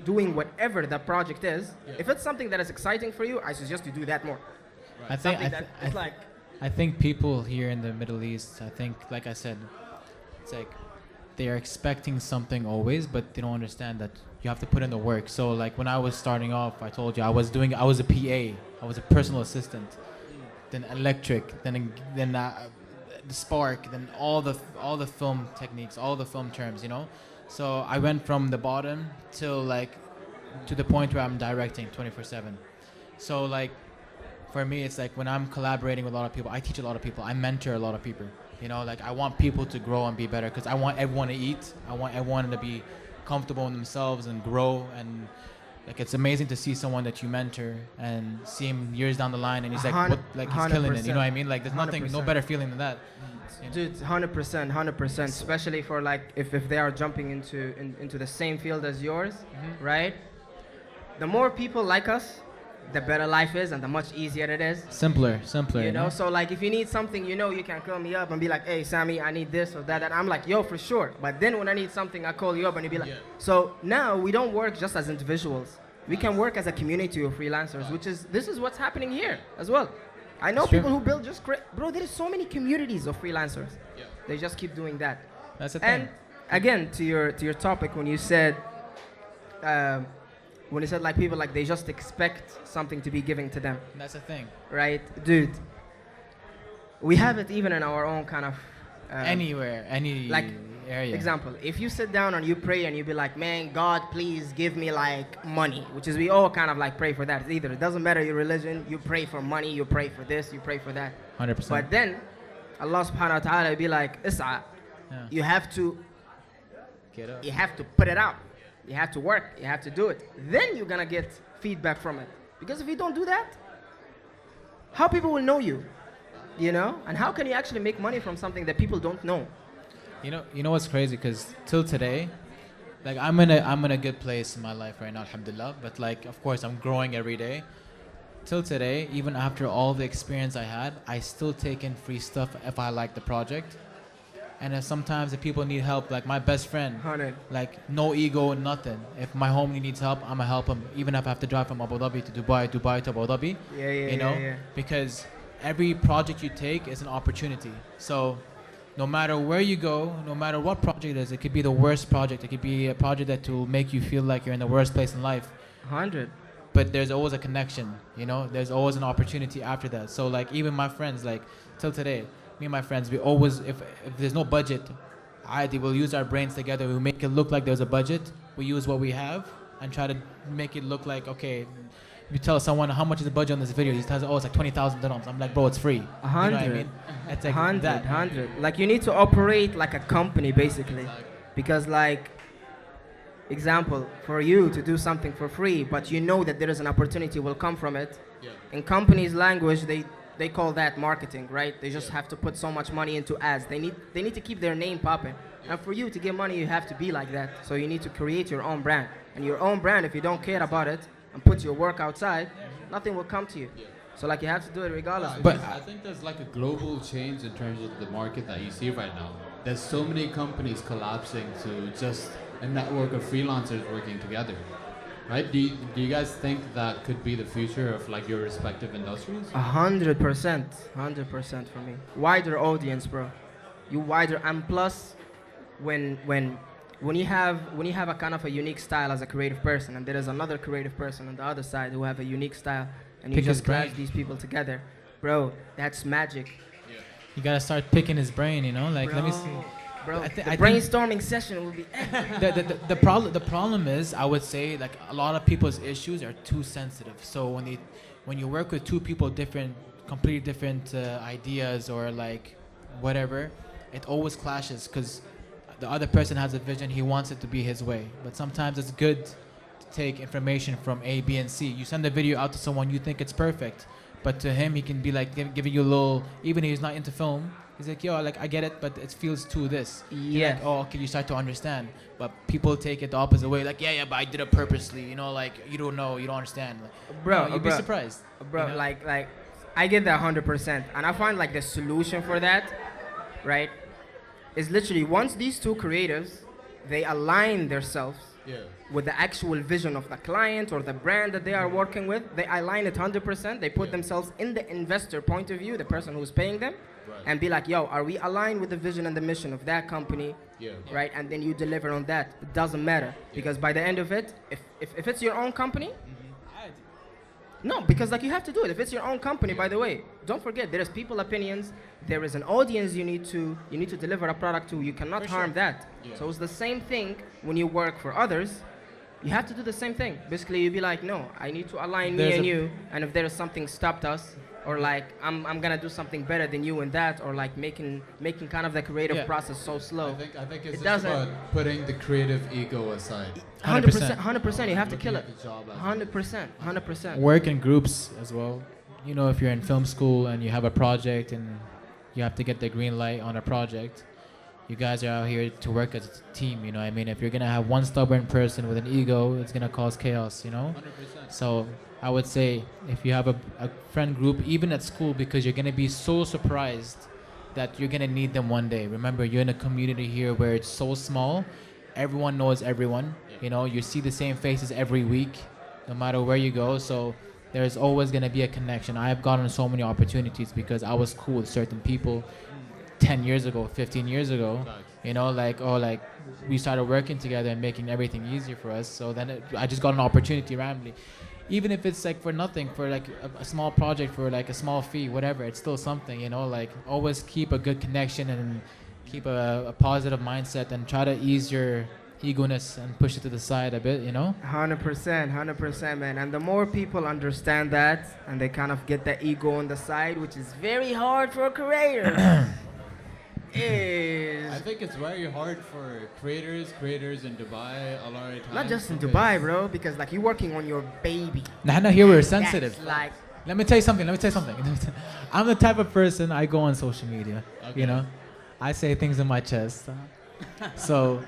Speaker 2: doing whatever the project is. If it's something that is exciting for you, I suggest you do that more.
Speaker 1: I think
Speaker 2: Something that it's like,
Speaker 1: I think people here in the Middle East, I think, like I said, it's like they are expecting something always, but they don't understand that you have to put in the work. So like when I was starting off, I told you I was a PA, I was a personal assistant, then electric, then the spark, then all the film techniques, all the film terms, you know. So I went from the bottom till like to the point where I'm directing 24/7. So like for me, it's like when I'm collaborating with a lot of people, I teach a lot of people, I mentor a lot of people. You know, like I want people to grow and be better because I want everyone to eat. I want everyone to be comfortable in themselves and grow. And like it's amazing to see someone that you mentor and see him years down the line and he's like, what, like he's killing it. You know what I mean? Like there's nothing, no
Speaker 2: 100%.
Speaker 1: better feeling than that. You know?
Speaker 2: Dude, 100%, especially for like if they are jumping into the same field as yours, right? The more people like us, the better life is and the much easier it is.
Speaker 1: Simpler.
Speaker 2: You know, so like if you need something, you know, you can call me up and be like, hey, Sami, I need this or that. And I'm like, yo, for sure. But then when I need something, I call you up and you be like, so now we don't work just as individuals. We can work as a community of freelancers, this is what's happening here as well. I know people who build just bro, there is so many communities of freelancers. They just keep doing that.
Speaker 1: That's the thing.
Speaker 2: And again, to your topic, when you said like people like they just expect something to be given to them,
Speaker 1: That's the thing.
Speaker 2: right? Dude, we have it even in our own kind of
Speaker 1: Anywhere, any
Speaker 2: like
Speaker 1: area.
Speaker 2: example. If you sit down and you pray and you be like, man, God, please give me like money, which is we all kind of like pray for that. Either it doesn't matter your religion, you pray for money, you pray for this, you pray for that.
Speaker 1: 100%.
Speaker 2: But then Allah subhanahu wa ta'ala will be like, Issa, you have to
Speaker 1: Get up.
Speaker 2: you have to put it out. You have to work. You have to do it. Then you're gonna get feedback from it. Because if you don't do that, how people will know you? You know? And how can you actually make money from something that people don't know?
Speaker 1: You know what's crazy? Because till today, like I'm in a good place in my life right now, alhamdulillah. But like, of course, I'm growing every day. Till today, even after all the experience I had, I still take in free stuff if I like the project. And if sometimes if people need help, like my best friend,
Speaker 2: 100.
Speaker 1: like no ego, nothing. If my homie needs help, I'ma help him, even if I have to drive from Abu Dhabi to Dubai to Abu Dhabi. You know, because every project you take is an opportunity. So no matter where you go, no matter what project it is, it could be the worst project. It could be a project that will make you feel like you're in the worst place in life.
Speaker 2: 100.
Speaker 1: But there's always a connection, you know? There's always an opportunity after that. So like even my friends, like till today, me and my friends, we always, if there's no budget, they will use our brains together. We make it look like there's a budget. We use what we have and try to make it look like, okay, you tell someone how much is the budget on this video. He tells, oh, it's like 20,000 dirhams. I'm like, bro, it's free.
Speaker 2: 100.
Speaker 1: You know what I mean? It's like
Speaker 2: 100,
Speaker 1: that.
Speaker 2: 100. Like you need to operate like a company basically. Because like, example, for you to do something for free, but you know that there is an opportunity will come from it. In companies' language, they call that marketing, right? They just have to put so much money into ads. They need to keep their name popping. And for you to get money, you have to be like that. So you need to create your own brand. And your own brand, if you don't care about it and put your work outside, nothing will come to you. So like you have to do it regardless.
Speaker 1: But
Speaker 4: I think there's like a global change in terms of the market that you see right now. There's so many companies collapsing to just a network of freelancers working together. Right? Do you guys think that could be the future of like your respective industries?
Speaker 2: 100%, 100% for me. Wider audience, bro. You wider, and plus, when you have a kind of a unique style as a creative person, and there is another creative person on the other side who have a unique style, and you
Speaker 1: Pick his
Speaker 2: just match
Speaker 1: brain.
Speaker 2: these people together, bro. That's magic.
Speaker 1: you gotta start picking his brain, you know? Like, let me
Speaker 2: Bro,
Speaker 1: see.
Speaker 2: Bro,
Speaker 1: I
Speaker 2: the
Speaker 1: think
Speaker 2: brainstorming session will be.
Speaker 1: the problem is, I would say, like, a lot of people's issues are too sensitive. So when you work with two people completely different ideas or like whatever, it always clashes because the other person has a vision. He wants it to be his way, but sometimes it's good to take information from A, B, and C. You send a video out to someone, you think it's perfect, but to him, he can be like giving you a little. Even if he's not into film, he's like, yo, like, I get it, but it feels too this. You're
Speaker 2: Yeah.
Speaker 1: like, oh, okay, you start to understand. But people take it the opposite way. Like, yeah, but I did it purposely. You know, like, you don't know, you don't understand. Like,
Speaker 2: Bro,
Speaker 1: no, you'd
Speaker 2: bro.
Speaker 1: be surprised.
Speaker 2: Bro,
Speaker 1: you know?
Speaker 2: like, I get that 100%, and I find like the solution for that, right, is literally once these two creatives, they align themselves
Speaker 4: Yeah.
Speaker 2: with the actual vision of the client or the brand that they are working with. They align it 100%. They put
Speaker 4: Yeah.
Speaker 2: themselves in the investor point of view, the person who's paying them,
Speaker 4: Right.
Speaker 2: and be like, yo, are we aligned with the vision and the mission of that company?
Speaker 4: Yeah.
Speaker 2: Right? And then you deliver on that. It doesn't matter. Because by the end of it, if it's your own company, no, because like you have to do it. If it's your own company, by the way, don't forget there is people opinions. There is an audience you need to deliver a product to. You cannot harm that.
Speaker 4: Yeah.
Speaker 2: So it's the same thing when you work for others. You have to do the same thing. Basically, you be like, no, I need to align me
Speaker 1: There's
Speaker 2: and
Speaker 1: a-
Speaker 2: you. And if there is something stopped us, or like I'm gonna do something better than you in that, or like making kind of the creative
Speaker 1: Yeah.
Speaker 2: process so slow.
Speaker 4: I think it's
Speaker 2: It
Speaker 4: just
Speaker 2: doesn't-
Speaker 4: about putting the creative ego aside.
Speaker 2: 100%, 100%. You have to
Speaker 4: Looking
Speaker 2: kill
Speaker 4: at
Speaker 2: it.
Speaker 4: the job as
Speaker 2: 100%, 100%.
Speaker 1: Work in groups as well. You know, if you're in film school and you have a project and you have to get the green light on a project, you guys are out here to work as a team. You know what I mean? If you're gonna have one stubborn person with an ego, it's gonna cause chaos. You know.
Speaker 4: 100%.
Speaker 1: So I would say if you have a friend group, even at school, because you're gonna be so surprised that you're gonna need them one day. Remember, you're in a community here where it's so small, everyone knows everyone. You know, you see the same faces every week, no matter where you go. So there's always gonna be a connection. I have gotten so many opportunities because I was cool with certain people 10 years ago, 15 years ago.
Speaker 4: Facts.
Speaker 1: You know, like we started working together and making everything easier for us. So then I just got an opportunity randomly. Even if it's like for nothing, for like a small project, for like a small fee, whatever, it's still something, you know, like always keep a good connection and keep a positive mindset and try to ease your ego-ness and push it to the side a bit, you know?
Speaker 2: 100%, 100%, man. And the more people understand that and they kind of get the ego on the side, which is very hard for creators,
Speaker 4: I
Speaker 2: is
Speaker 4: think it's very hard for creators in Dubai a lot of times.
Speaker 2: not just in
Speaker 4: because-
Speaker 2: Dubai, bro, because like you're working on your baby.
Speaker 1: Nah, here we're sensitive.
Speaker 2: That's like,
Speaker 1: Let me tell you something. I'm the type of person, I go on social media,
Speaker 4: Okay.
Speaker 1: you know? I say things in my chest. So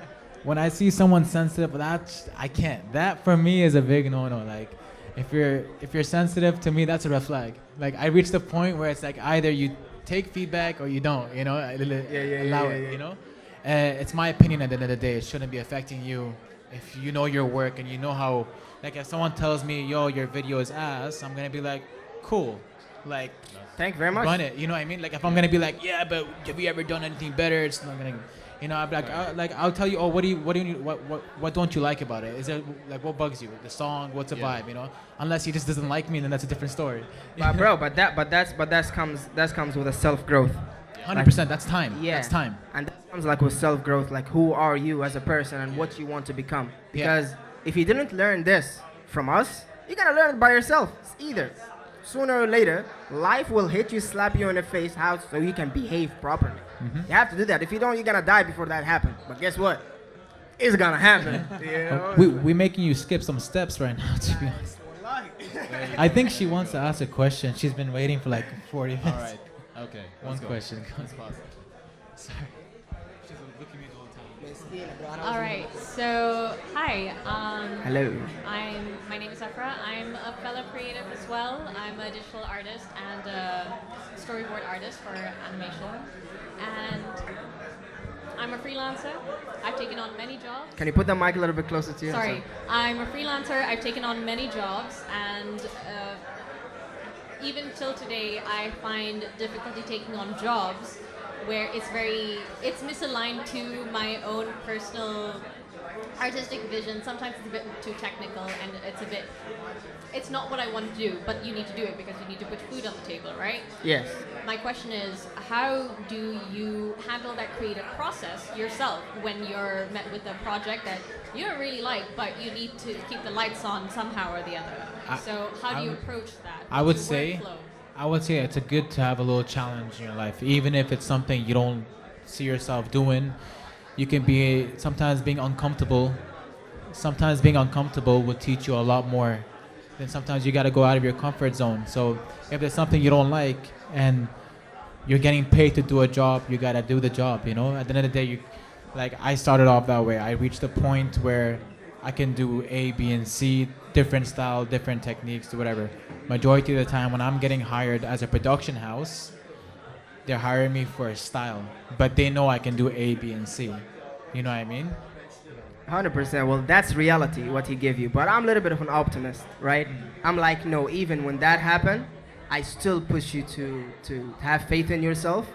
Speaker 1: when I see someone sensitive, I can't. That for me is a big no-no. Like if you're sensitive, to me that's a red flag. Like I reached the point where it's like either you take feedback or you don't, you know? Allow it, you know? It's my opinion at the end of the day. It shouldn't be affecting you. If you know your work and you know how, like if someone tells me, yo, your video is ass, I'm gonna be like, cool. Like,
Speaker 2: thank you very much.
Speaker 1: run it. You know what I mean? Like if I'm gonna be like, yeah, but have you ever done anything better? It's not gonna, you know. I'll be like, I'll tell you. Oh, what don't you like about it? Is it like what bugs you? The song? What's the
Speaker 4: Yeah.
Speaker 1: vibe? You know. Unless he just doesn't like me, then that's a different story.
Speaker 2: But bro, that comes with a self growth.
Speaker 1: 100%. That's time.
Speaker 2: Yeah.
Speaker 1: That's time.
Speaker 2: And that comes like with self growth, like who are you as a person and what you want to become. Because if you didn't learn this from us, you're gonna learn it by yourself. It's either sooner or later, life will hit you, slap you in the face, how so you can behave properly. You have to do that. If you don't, you're gonna die before that happens. But guess what? It's gonna happen. You know?
Speaker 1: We're making you skip some steps right now, to be honest. I think she wants to ask a question. She's been waiting for like 40 minutes.
Speaker 4: All right. Okay.
Speaker 1: One
Speaker 4: let's go.
Speaker 1: question.
Speaker 4: Let's pause it.
Speaker 1: Sorry. She's looking at me the whole time.
Speaker 5: All right. So, hi.
Speaker 2: Hello.
Speaker 5: My name is Afra. I'm a fellow creative as well. I'm a digital artist and a storyboard artist for animation. And I'm a freelancer. I've taken on many jobs.
Speaker 2: Can you put the mic a little bit closer to you?
Speaker 5: Sorry. I'm a freelancer. I've taken on many jobs, and even till today, I find difficulty taking on jobs where it's misaligned to my own personal artistic vision. Sometimes it's a bit too technical, and it's not what I want to do, but you need to do it because you need to put food on the table, right?
Speaker 2: Yes.
Speaker 5: My question is, how do you handle that creative process yourself when you're met with a project that you don't really like, but you need to keep the lights on somehow or the other? So how do you approach that?
Speaker 1: I would
Speaker 5: What's your
Speaker 1: say,
Speaker 5: workflow?
Speaker 1: it's a good to have a little challenge in your life, even if it's something you don't see yourself doing. You can be sometimes being uncomfortable. Sometimes being uncomfortable will teach you a lot more. Then sometimes you got to go out of your comfort zone. So if there's something you don't like and you're getting paid to do a job, you got to do the job. You know, at the end of the day, I started off that way. I reached a point where I can do A, B, and C, different style, different techniques, whatever. Majority of the time when I'm getting hired as a production house, they're hiring me for a style, but they know I can do A, B, and C. You know what I mean?
Speaker 2: 100%. Well, that's reality, what he gave you. But I'm a little bit of an optimist, right? I'm like, no, even when that happened, I still push you to have faith in yourself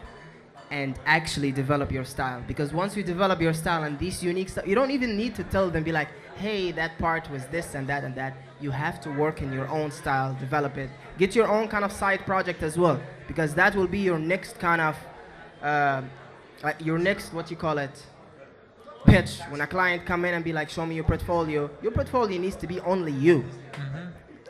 Speaker 2: and actually develop your style. Because once you develop your style and these unique stuff, you don't even need to tell them, be like, hey, that part was this and that and that. You have to work in your own style, develop it. Get your own kind of side project as well, because that will be your next kind of, your next, what you call it, pitch. When a client come in and be like, show me your portfolio needs to be only you.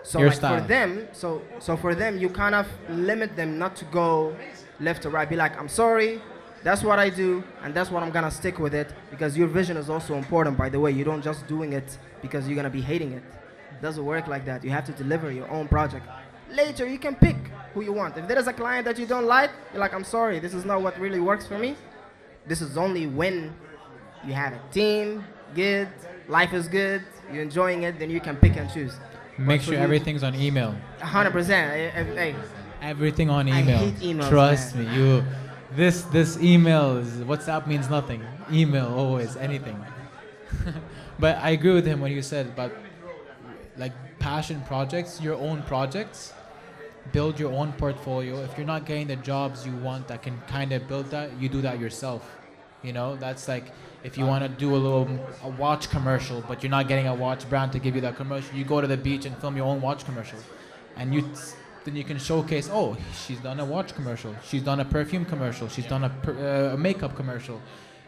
Speaker 2: So
Speaker 1: Your
Speaker 2: like
Speaker 1: style.
Speaker 2: for them, so for them, you kind of limit them not to go left or right. Be like, I'm sorry, that's what I do, and that's what I'm gonna stick with it, because your vision is also important, by the way. You don't just doing it because you're gonna be hating it. It doesn't work like that. You have to deliver your own project. Later, you can pick who you want. If there is a client that you don't like, you're like, I'm sorry, this is not what really works for me. This is only when you have a team, good, life is good, you're enjoying it, then you can pick and choose.
Speaker 1: Make
Speaker 2: But
Speaker 1: sure
Speaker 2: for you-
Speaker 1: everything's on email.
Speaker 2: 100%. Hey,
Speaker 1: Everything on
Speaker 2: I
Speaker 1: email.
Speaker 2: hate emails,
Speaker 1: Trust
Speaker 2: man.
Speaker 1: me, you. This email is WhatsApp means nothing. Email always anything. But I agree with him when you said about like passion projects, your own projects. Build your own portfolio. If you're not getting the jobs you want that can kind of build that, you do that yourself. You know, that's like if you want to do a watch commercial, but you're not getting a watch brand to give you that commercial, you go to the beach and film your own watch commercial, and then you can showcase. Oh, she's done a watch commercial. She's done a perfume commercial. She's done a makeup commercial.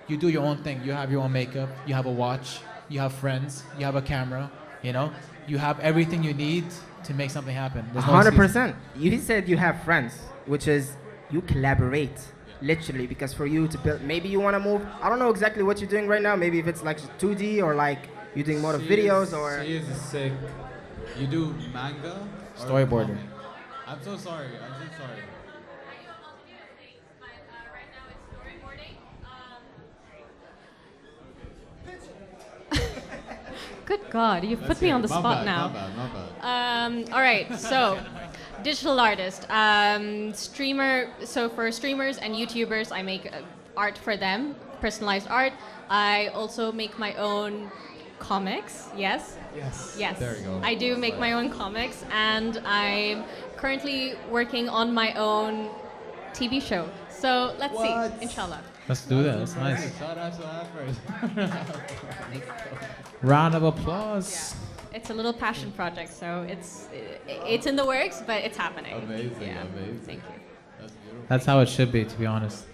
Speaker 1: You do your own thing. You have your own makeup. You have a watch. You have friends. You have a camera. You know, you have everything you need to make something happen. There's no excuse.
Speaker 2: 100%. You said you have friends, which is you collaborate, literally, because for you to build, maybe you want to move. I don't know exactly what you're doing right now. Maybe if it's like 2D or like you're doing more of videos or.
Speaker 3: She is sick. You do manga? or
Speaker 1: Storyboarder.
Speaker 3: comic? I'm so sorry. I'm so sorry.
Speaker 5: I do a multitude of things, but right now it's storyboarding. Good God, you've put me on the spot now.
Speaker 3: My bad.
Speaker 5: All right, so digital artist, streamer. So for streamers and YouTubers, I make art for them, personalized art. I also make my own comics. Yes. Yes.
Speaker 3: There you go.
Speaker 5: I do make my own comics, and I'm currently working on my own TV show. So let's
Speaker 3: What?
Speaker 5: see, inshallah.
Speaker 1: Let's do that. That's nice.
Speaker 3: Shout out to that first.
Speaker 1: Round of applause.
Speaker 5: It's a little passion project, so it's in the works, but it's happening.
Speaker 3: Amazing,
Speaker 5: Yeah.
Speaker 3: amazing.
Speaker 5: Thank you.
Speaker 3: That's beautiful.
Speaker 1: That's how it should be, to be honest.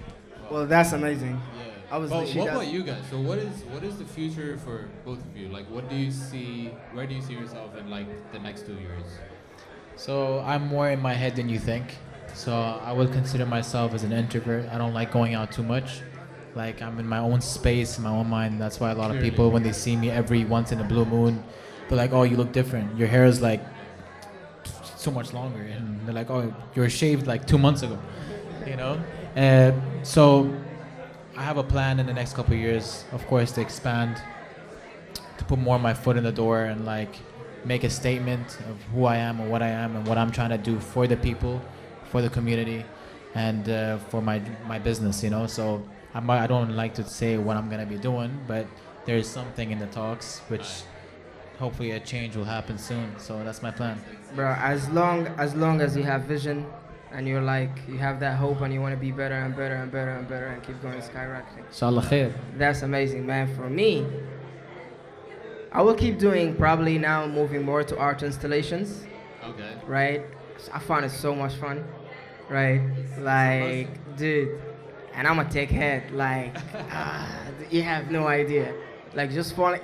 Speaker 2: Well, that's amazing.
Speaker 3: Yeah.
Speaker 2: I was
Speaker 3: But
Speaker 2: literally
Speaker 3: what
Speaker 2: that-
Speaker 3: about you guys? So what is the future for both of you? Like, what do you see? Where do you see yourself in like the next 2 years?
Speaker 1: So I'm more in my head than you think. So I would consider myself as an introvert. I don't like going out too much. Like I'm in my own space, in my own mind. That's why a lot of
Speaker 3: Clearly.
Speaker 1: people, when they see me every once in a blue moon, they're like, "Oh, you look different. Your hair is like so much longer." And they're like, "Oh, you were shaved like 2 months ago." You know. So I have a plan in the next couple of years, of course, to expand, to put more of my foot in the door and like make a statement of who I am and what I am and what I'm trying to do for the people, for the community, and for my business, you know. So I don't like to say what I'm gonna be doing, but there's something in the talks, which hopefully a change will happen soon. So that's my plan.
Speaker 2: Bro, as long as you have vision and you're like, you have that hope and you want to be better and better and better and better and keep going skyrocketing.
Speaker 1: Inshallah khair.
Speaker 2: That's amazing, man. For me, I will keep doing probably now moving more to art installations,
Speaker 4: Okay.
Speaker 2: right? I find it so much fun, right? Like, dude, and I'm a tech head. Like, you have no idea. Like, just falling,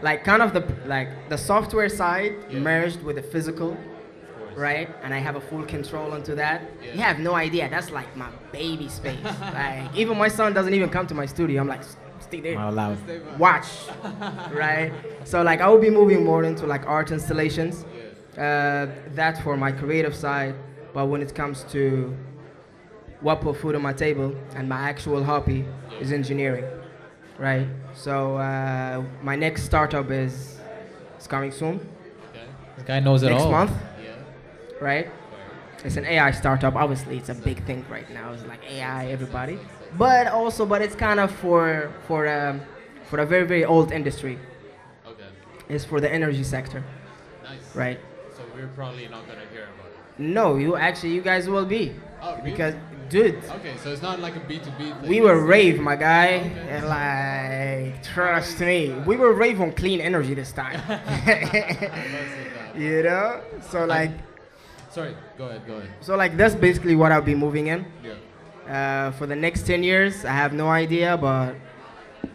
Speaker 2: like, kind of the software side
Speaker 4: Yeah.
Speaker 2: merged with the physical,
Speaker 4: Of course.
Speaker 2: right? And I have a full control onto that.
Speaker 4: Yeah.
Speaker 2: You have no idea. That's like my baby space. Like, even my son doesn't even come to my studio. I'm like, stay there.
Speaker 1: Not allowed.
Speaker 2: Watch, right? So like I will be moving more into like art installations. That for my creative side. But when it comes to what put food on my table and my actual hobby is engineering, right? So my next startup is coming soon,
Speaker 4: Okay.
Speaker 1: This guy knows it
Speaker 2: next
Speaker 1: all.
Speaker 2: month,
Speaker 4: Yeah.
Speaker 2: right? It's an AI startup. Obviously, it's a big thing right now. It's like AI, everybody. But it's kind of for a very very old industry.
Speaker 4: Okay.
Speaker 2: It's for the energy sector,
Speaker 4: Nice.
Speaker 2: right?
Speaker 4: So we're probably not gonna hear about it.
Speaker 2: No, you guys will be,
Speaker 4: Oh, really?
Speaker 2: because dude,
Speaker 4: Okay, so it's not like a B2B thing.
Speaker 2: we were
Speaker 4: it's-
Speaker 2: rave, my guy,
Speaker 4: Okay.
Speaker 2: and like trust me, we were rave on clean energy this time. You know, so like
Speaker 4: Sorry, go ahead.
Speaker 2: that's basically what I'll be moving in.
Speaker 4: Yeah.
Speaker 2: For the next 10 years, I have no idea, but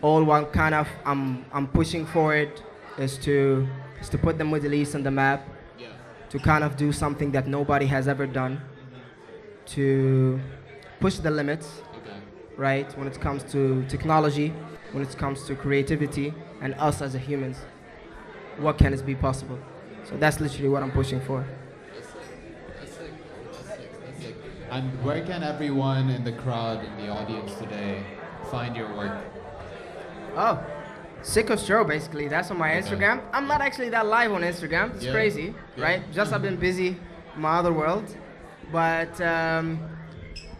Speaker 2: all one kind of I'm pushing for it is to put the Middle East on the map,
Speaker 4: Yeah.
Speaker 2: to kind of do something that nobody has ever done, to push the limits,
Speaker 4: Okay.
Speaker 2: right? When it comes to technology, when it comes to creativity, and us as a humans, what can it be possible? So that's literally what I'm pushing for.
Speaker 4: That's sick. And where can everyone in the crowd, in the audience today, find your work?
Speaker 2: Oh, Sicko Show, basically. That's on my
Speaker 4: Okay.
Speaker 2: Instagram. I'm not actually that live on Instagram. It's
Speaker 4: Yeah.
Speaker 2: crazy,
Speaker 4: Yeah.
Speaker 2: right? Just I've been busy in my other world, but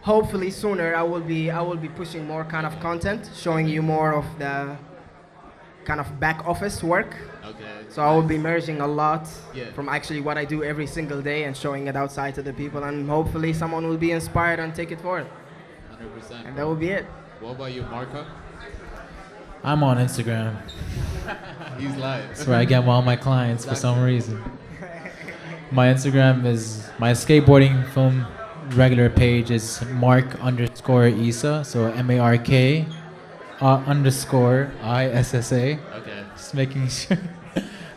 Speaker 2: hopefully sooner I will be pushing more kind of content, showing you more of the kind of back office work.
Speaker 4: Okay.
Speaker 2: So I will be merging a lot
Speaker 4: Yeah.
Speaker 2: from actually what I do every single day and showing it outside to the people, and hopefully someone will be inspired and take it forward.
Speaker 4: 100%.
Speaker 2: And that will be it.
Speaker 4: What about you, Marka?
Speaker 1: I'm on Instagram.
Speaker 4: He's live.
Speaker 1: That's where I get all my clients for some reason. My Instagram is my skateboarding film regular page is Mark_Issa, so MARK _ISSA.
Speaker 4: Okay.
Speaker 1: Just making sure.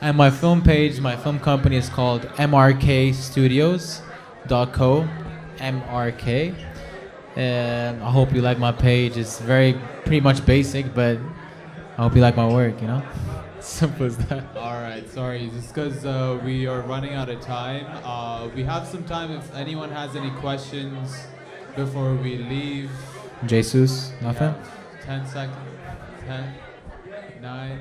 Speaker 1: And my film page, my film company is called mrkstudios.co. MRK. And I hope you like my page. It's pretty much basic, but I hope you like my work, you know? Simple as that.
Speaker 3: All right, sorry, just because we are running out of time. We have some time if anyone has any questions before we leave.
Speaker 1: Jesus, nothing?
Speaker 3: 10 seconds. 10, 9.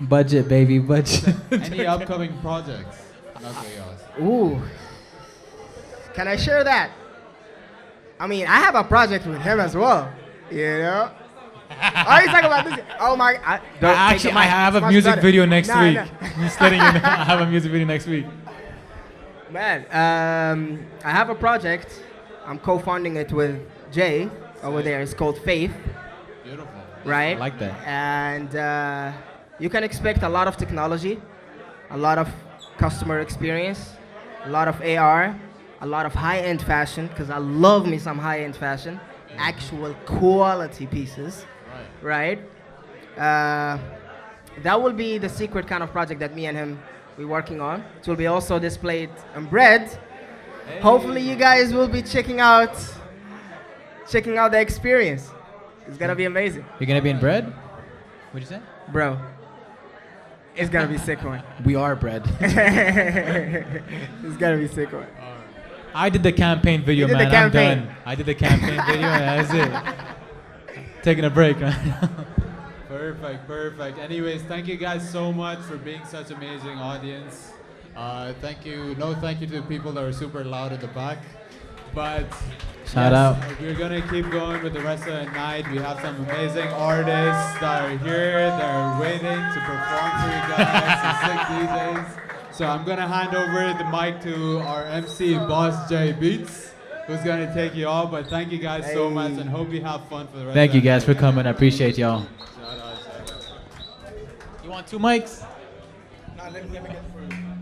Speaker 1: Budget, baby, budget.
Speaker 3: Any upcoming projects? Not yours.
Speaker 2: Ooh. Can I share that? I mean, I have a project with him as well. You know? Are you talking about this? Oh my! Don't take
Speaker 1: Actually,
Speaker 2: the mic.
Speaker 1: I have a
Speaker 2: It's much
Speaker 1: music
Speaker 2: better.
Speaker 1: video next
Speaker 2: Nah,
Speaker 1: week.
Speaker 2: nah.
Speaker 1: Just letting you know, I have a music video next week.
Speaker 2: Man, I have a project. I'm co-funding it with Jay over there. It's called Faith,
Speaker 4: Beautiful.
Speaker 2: right?
Speaker 1: I like that.
Speaker 2: And you can expect a lot of technology, a lot of customer experience, a lot of AR, a lot of high-end fashion, because I love me some high-end fashion, actual quality pieces, right? That will be the secret kind of project that me and him we're working on. It will be also displayed on bread. Hopefully you guys will be checking out the experience. It's gonna be amazing.
Speaker 1: You're gonna be in bread? What'd you say?
Speaker 2: Bro, it's gonna be sick one.
Speaker 1: We are bread.
Speaker 2: It's gonna be sick one.
Speaker 1: I did the campaign video,
Speaker 2: You did
Speaker 1: man.
Speaker 2: the campaign.
Speaker 1: I'm done. I did the campaign video, and that's it. Taking a break right now.
Speaker 3: Perfect. Anyways, thank you guys so much for being such amazing audience.
Speaker 4: Thank you. No, thank you to the people that are super loud at the back.
Speaker 3: But
Speaker 1: Shout out.
Speaker 3: we're gonna keep going with the rest of the night. We have some amazing artists that are here, that are waiting to perform for you guys, some sick DJs. So I'm gonna hand over the mic to our MC, Boss J Beats, who's gonna take you all. But thank you guys so much, and hope you have fun for the rest
Speaker 1: Thank
Speaker 3: of
Speaker 1: you
Speaker 3: the
Speaker 1: guys
Speaker 3: night.
Speaker 1: for coming. I appreciate y'all.
Speaker 3: Shout out.
Speaker 1: You want two mics?
Speaker 6: Nah, let me get through.